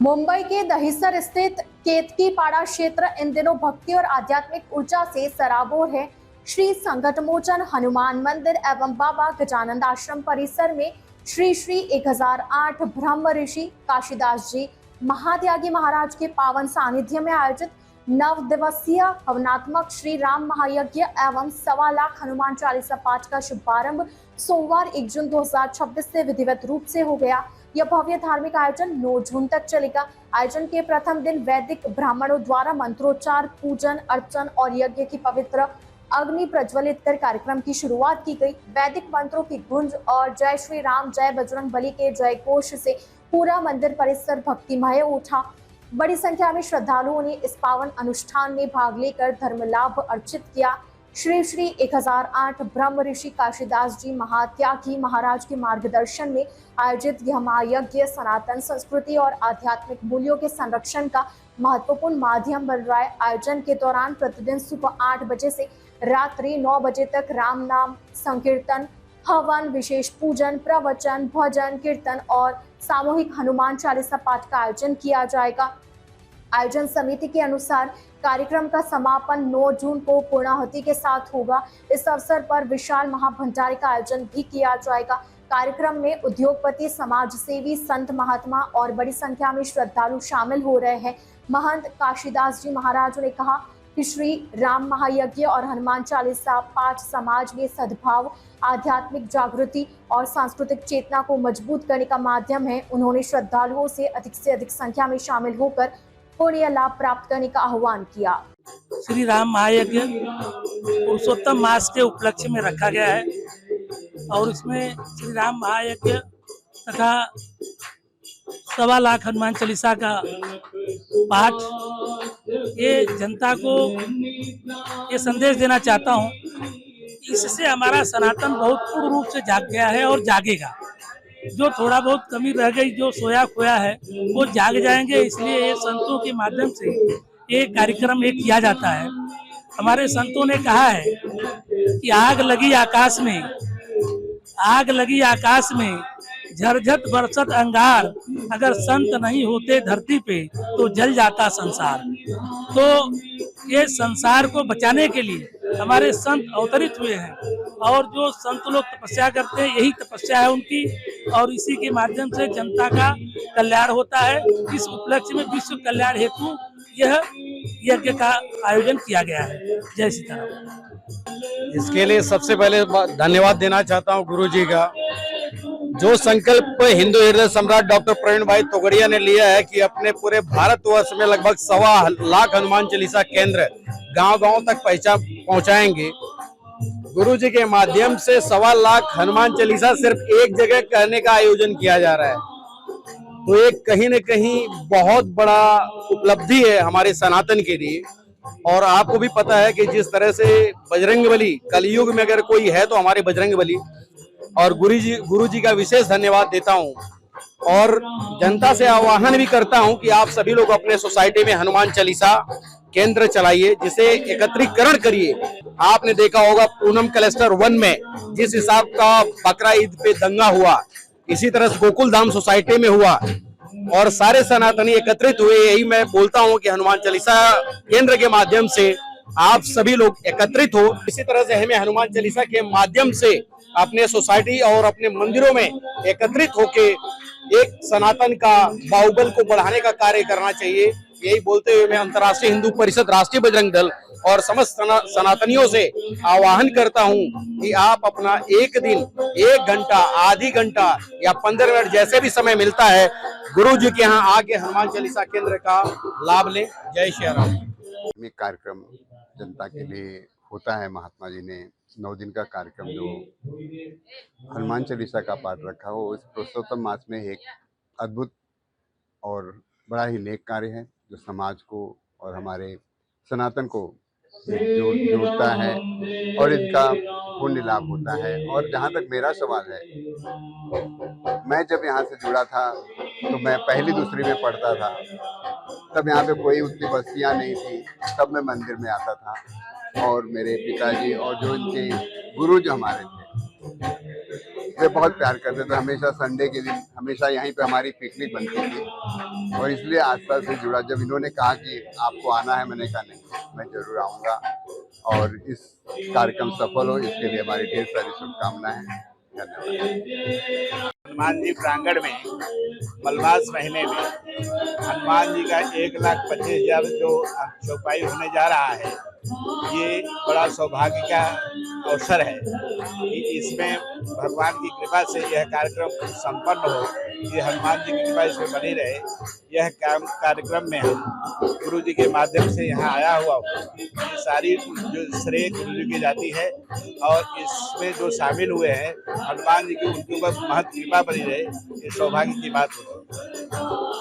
मुंबई के दहिसर स्थित केतकीपाड़ा क्षेत्र इन दिनों भक्ति और आध्यात्मिक ऊर्जा से सराबोर है। श्री संकटमोचन हनुमान मंदिर एवं बाबा गजानंद आश्रम परिसर में श्री श्री 1008 ब्रह्म ऋषि काशीदास जी महात्यागी महाराज के पावन सानिध्य में आयोजित 9 दिवसीय हवनात्मक श्री राम महायज्ञ एवं 1.25 लाख हनुमान चालीसा पाठ का शुभारंभ सोमवार 1 जून 2026 से विधिवत रूप से हो गया। यह भव्य धार्मिक आयोजन 9 जून तक चलेगा। आयोजन के प्रथम दिन वैदिक ब्राह्मणों द्वारा मंत्रोच्चार, पूजन अर्चन और यज्ञ की पवित्र अग्नि प्रज्वलित कर कार्यक्रम की शुरुआत की गई। वैदिक मंत्रों की गूंज और जय श्री राम जय बजरंग बली के जय घोष से पूरा मंदिर परिसर भक्तिमय उठा। बड़ी संख्या में श्रद्धालुओं ने इस पावन अनुष्ठान में भाग लेकर धर्म लाभ अर्जित किया। श्री श्री 1008 ब्रह्म ऋषि काशीदास जी महात्यागी महाराज के मार्गदर्शन में आयोजित यह महायज्ञ सनातन संस्कृति और आध्यात्मिक मूल्यों के संरक्षण का महत्वपूर्ण माध्यम बन रहा है। आयोजन के दौरान प्रतिदिन सुबह 8 बजे से रात्रि 9 बजे तक राम नाम संकीर्तन, हवन, विशेष पूजन, प्रवचन, भजन, कीर्तन और सामूहिक हनुमान चालीसा पाठ का आयोजन किया जाएगा। आयोजन समिति के अनुसार कार्यक्रम का समापन 9 जून को पूर्णाहुति के साथ होगा। इस अवसर पर विशाल महाभंडारे का आयोजन भी किया जाएगा। कार्यक्रम में उद्योगपति, समाज सेवी, संत महात्मा और बड़ी संख्या में श्रद्धालु शामिल हो रहे हैं। महंत काशीदास जी महाराज ने कहा कि श्री राम महायज्ञ और हनुमान चालीसा पाठ समाज में सद्भाव, आध्यात्मिक जागृति और सांस्कृतिक चेतना को मजबूत करने का माध्यम है। उन्होंने श्रद्धालुओं से अधिक संख्या में शामिल होकर पुण्य लाभ प्राप्त करने का आह्वान किया। श्री राम महायज्ञ पुरुषोत्तम मास के उपलक्ष्य में रखा गया है और इसमें श्री राम महायज्ञ तथा 1.25 लाख हनुमान चालीसा का पाठ, ये जनता को ये संदेश देना चाहता हूँ, इससे हमारा सनातन बहुत पूर्ण रूप से जाग गया है और जागेगा। जो थोड़ा बहुत कमी रह गई, जो सोया खोया है, वो जाग जाएंगे। इसलिए ये संतों के माध्यम से ये कार्यक्रम एक किया जाता है। हमारे संतों ने कहा है कि आग लगी आकाश में झरझट बरसत अंगार, अगर संत नहीं होते धरती पे तो जल जाता संसार। तो ये संसार को बचाने के लिए हमारे संत अवतरित हुए हैं और जो संत लोग तपस्या करते हैं, यही तपस्या है उनकी, और इसी के माध्यम से जनता का कल्याण होता है। इस उपलक्ष्य में विश्व कल्याण हेतु यह यज्ञ का आयोजन किया गया है। जय सीताराम। इसके लिए सबसे पहले धन्यवाद देना चाहता हूं गुरु जी का। जो संकल्प हिंदू हृदय सम्राट डॉक्टर प्रवीण भाई तोगड़िया ने लिया है कि अपने पूरे भारतवर्ष में लगभग 1.25 लाख हनुमान चालीसा केंद्र गांव-गांव तक पहुंचाएंगे। गुरु जी के माध्यम से 1.25 लाख हनुमान चालीसा सिर्फ एक जगह कहने का आयोजन किया जा रहा है, तो एक कहीं न कहीं बहुत बड़ा उपलब्धि है हमारे सनातन के लिए। और आपको भी पता है कि जिस तरह से बजरंगबली, कलयुग में अगर कोई है तो हमारे बजरंगबली, और गुरु जी का विशेष धन्यवाद देता हूं। और जनता से आह्वान भी करता हूं कि आप सभी लोग अपने सोसाइटी में हनुमान चालीसा केंद्र चलाइए, जिसे एकत्रीकरण करिए। आपने देखा होगा पूनम क्लस्टर 1 में जिस हिसाब का बकरा ईद पे दंगा हुआ, इसी तरह से गोकुल धाम सोसाइटी में हुआ और सारे सनातनी एकत्रित हुए। यही मैं बोलता हूं कि हनुमान चालीसा केंद्र के माध्यम से आप सभी लोग एकत्रित हो। इसी तरह से हमें हनुमान चालीसा के माध्यम से अपने सोसाइटी और अपने मंदिरों में एकत्रित होके एक सनातन का बाहुबल को बढ़ाने का कार्य करना चाहिए। यही बोलते हुए मैं अंतर्राष्ट्रीय हिंदू परिषद, राष्ट्रीय बजरंग दल और समस्त सनातनियों से आह्वान करता हूं कि आप अपना एक दिन, 1 घंटा, आधी घंटा या 15 मिनट जैसे भी समय मिलता है, गुरु जी के यहाँ आके हनुमान चालीसा केंद्र का लाभ लें। जय श्री राम। कार्यक्रम जनता के लिए होता है। महात्मा जी ने 9 दिन का कार्यक्रम जो हनुमान चालीसा का पाठ रखा हो, इस पुरुषोत्तम मास में एक अद्भुत और बड़ा ही नेक कार्य है, जो समाज को और हमारे सनातन को जोड़ता है और इनका पुण्य लाभ होता है। और जहाँ तक मेरा सवाल है, मैं जब यहाँ से जुड़ा था तो मैं पहली दूसरी में पढ़ता था, तब यहाँ पे कोई उतनी बस्तियाँ नहीं थी, तब मैं मंदिर में आता था और मेरे पिताजी और जो इनके गुरु जो हमारे थे, वे बहुत प्यार करते थे। हमेशा संडे के दिन हमेशा यहीं पे हमारी पिकनिक बनती थी और इसलिए आस्था से जुड़ा। जब इन्होंने कहा कि आपको आना है, मैंने कहा नहीं, मैं जरूर आऊँगा और इस कार्यक्रम सफल हो इसके लिए हमारी ढेर सारी शुभकामनाएं हैं। धन्यवाद। हनुमान जी प्रांगण में मलमास महीने में हनुमान जी का 1,25,000 जो चौपाई होने जा रहा है, ये बड़ा सौभाग्य का अवसर है कि इसमें भगवान की कृपा से यह कार्यक्रम संपन्न हो। ये हनुमान जी की कृपा इसमें बनी रहे। यह कार्यक्रम में हम गुरु जी के माध्यम से यहाँ आया हुआ हूँ। ये सारी जो श्रेय गुरु जी की जाती है और इसमें जो शामिल हुए हैं हनुमान जी की, उनके ऊपर महत कृपा बनी रहे। ये सौभाग्य की बात होती है।